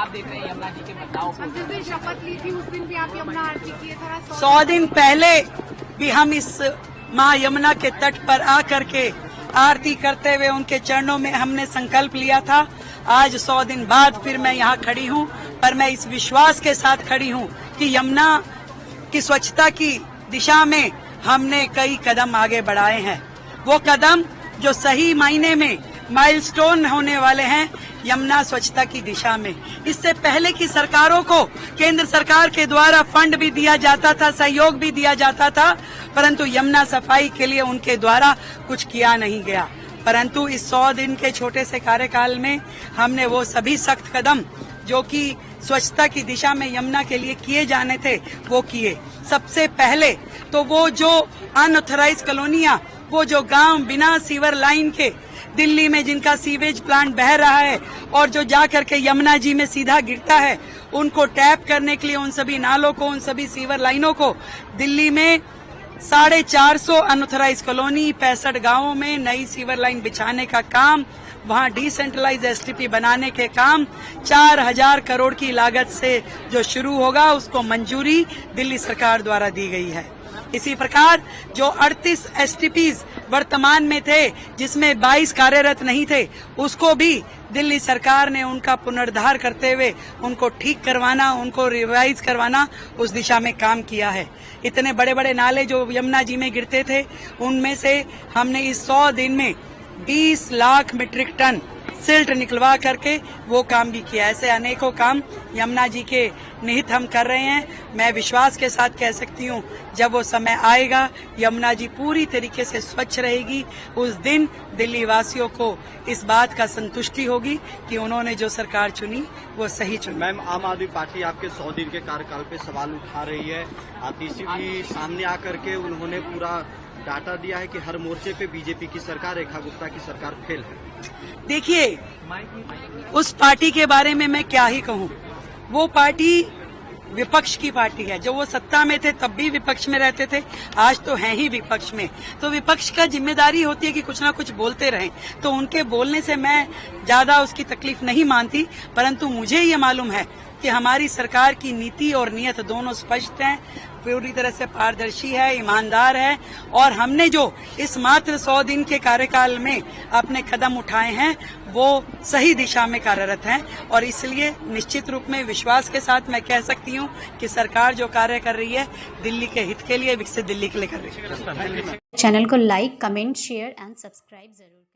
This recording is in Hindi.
आप देख रहे हैं यमुना जी के बदलाव को। जिस दिन शपथ ली थी उस दिन भी आप यमुना आरती किए थे। 100 दिन पहले भी हम इस माँ यमुना के तट पर आकर के आरती करते हुए उनके चरणों में हमने संकल्प लिया था। आज 100 दिन बाद फिर मैं यहाँ खड़ी हूँ, पर मैं इस विश्वास के साथ खड़ी हूँ कि यमुना की स्वच्छता की दिशा में हमने कई कदम आगे बढ़ाए हैं। वो कदम जो सही मायने में माइलस्टोन होने वाले हैं यमुना स्वच्छता की दिशा में। इससे पहले की सरकारों को केंद्र सरकार के द्वारा फंड भी दिया जाता था, सहयोग भी दिया जाता था, परंतु यमुना सफाई के लिए उनके द्वारा कुछ किया नहीं गया। परंतु इस 100 दिन के छोटे से कार्यकाल में हमने वो सभी सख्त कदम जो कि स्वच्छता की दिशा में यमुना के लिए किए जाने थे वो किए। सबसे पहले तो वो जो अनऑथराइज्ड कॉलोनियां, वो जो गांव बिना सीवर लाइन के दिल्ली में जिनका सीवेज प्लांट बह रहा है और जो जा करके यमुना जी में सीधा गिरता है, उनको टैप करने के लिए उन सभी नालों को, उन सभी सीवर लाइनों को दिल्ली में 450 अनऑथराइज्ड कॉलोनी 65 गांवों में नई सीवर लाइन बिछाने का काम, वहां डिसेंट्रलाइज एसटीपी बनाने के काम 4000 करोड़ की लागत से जो शुरू होगा उसको मंजूरी दिल्ली सरकार द्वारा दी गई है। इसी प्रकार जो 38 एसटीपीज वर्तमान में थे जिसमें 22 कार्यरत नहीं थे, उसको भी दिल्ली सरकार ने उनका पुनरुद्धार करते हुए उनको ठीक करवाना, उनको रिवाइज करवाना, उस दिशा में काम किया है। इतने बड़े बड़े नाले जो यमुना जी में गिरते थे उनमें से हमने इस 100 दिन में 20 लाख मीट्रिक टन सिल्ट निकलवा करके वो काम भी किया। ऐसे अनेकों काम यमुना जी के निहित हम कर रहे हैं। मैं विश्वास के साथ कह सकती हूँ जब वो समय आएगा यमुना जी पूरी तरीके से स्वच्छ रहेगी। उस दिन दिल्ली वासियों को इस बात का संतुष्टि होगी कि उन्होंने जो सरकार चुनी वो सही चुनी। मैम, आम आदमी पार्टी आपके 100 दिन के कार्यकाल पे सवाल उठा रही है। आतिशी सामने आकर के उन्होंने पूरा डाटा दिया है कि हर मोर्चे पे बीजेपी की सरकार, रेखा गुप्ता की सरकार फेल है। देखिए, उस पार्टी के बारे में मैं क्या ही कहूँ। वो पार्टी विपक्ष की पार्टी है। जब वो सत्ता में थे तब भी विपक्ष में रहते थे, आज तो हैं ही विपक्ष में। तो विपक्ष का जिम्मेदारी होती है कि कुछ ना कुछ बोलते रहें। तो उनके बोलने से मैं ज्यादा उसकी तकलीफ नहीं मानती, परंतु मुझे ये मालूम है कि हमारी सरकार की नीति और नीयत दोनों स्पष्ट हैं, पूरी तरह से पारदर्शी है, ईमानदार है, और हमने जो इस मात्र 100 दिन के कार्यकाल में अपने कदम उठाए हैं वो सही दिशा में कार्यरत हैं। और इसलिए निश्चित रूप में विश्वास के साथ मैं कह सकती हूँ कि सरकार जो कार्य कर रही है दिल्ली के हित के लिए, विकसित दिल्ली के लिए कर रही है। चैनल को like, comment, share and subscribe जरूर।